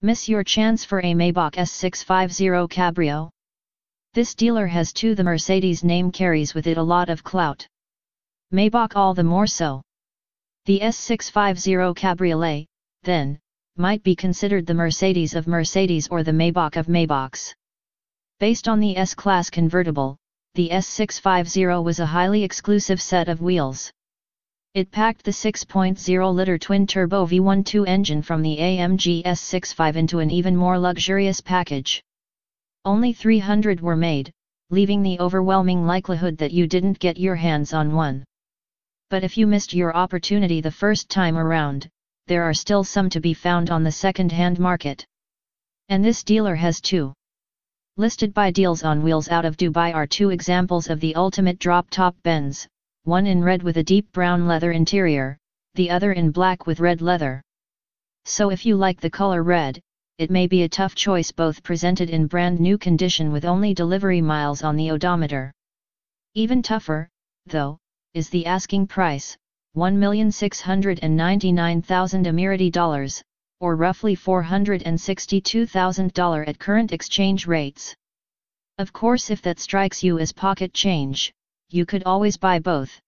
Miss your chance for a Maybach S650 Cabrio? This dealer has the Mercedes name carries with it a lot of clout. Maybach all the more so. The S650 Cabriolet, then, might be considered the Mercedes of Mercedes or the Maybach of Maybachs. Based on the S-Class convertible, the S650 was a highly exclusive set of wheels. It packed the 6.0-liter twin-turbo V12 engine from the AMG S65 into an even more luxurious package. Only 300 were made, leaving the overwhelming likelihood that you didn't get your hands on one. But if you missed your opportunity the first time around, there are still some to be found on the second-hand market. And this dealer has two. Listed by Deals on Wheels out of Dubai are two examples of the ultimate drop-top Benz, one in red with a deep brown leather interior, the other in black with red leather. So if you like the color red, it may be a tough choice, both presented in brand new condition with only delivery miles on the odometer. Even tougher, though, is the asking price, $1,699,000 Emirati dollars, or roughly $462,000 at current exchange rates. Of course, if that strikes you as pocket change, you could always buy both.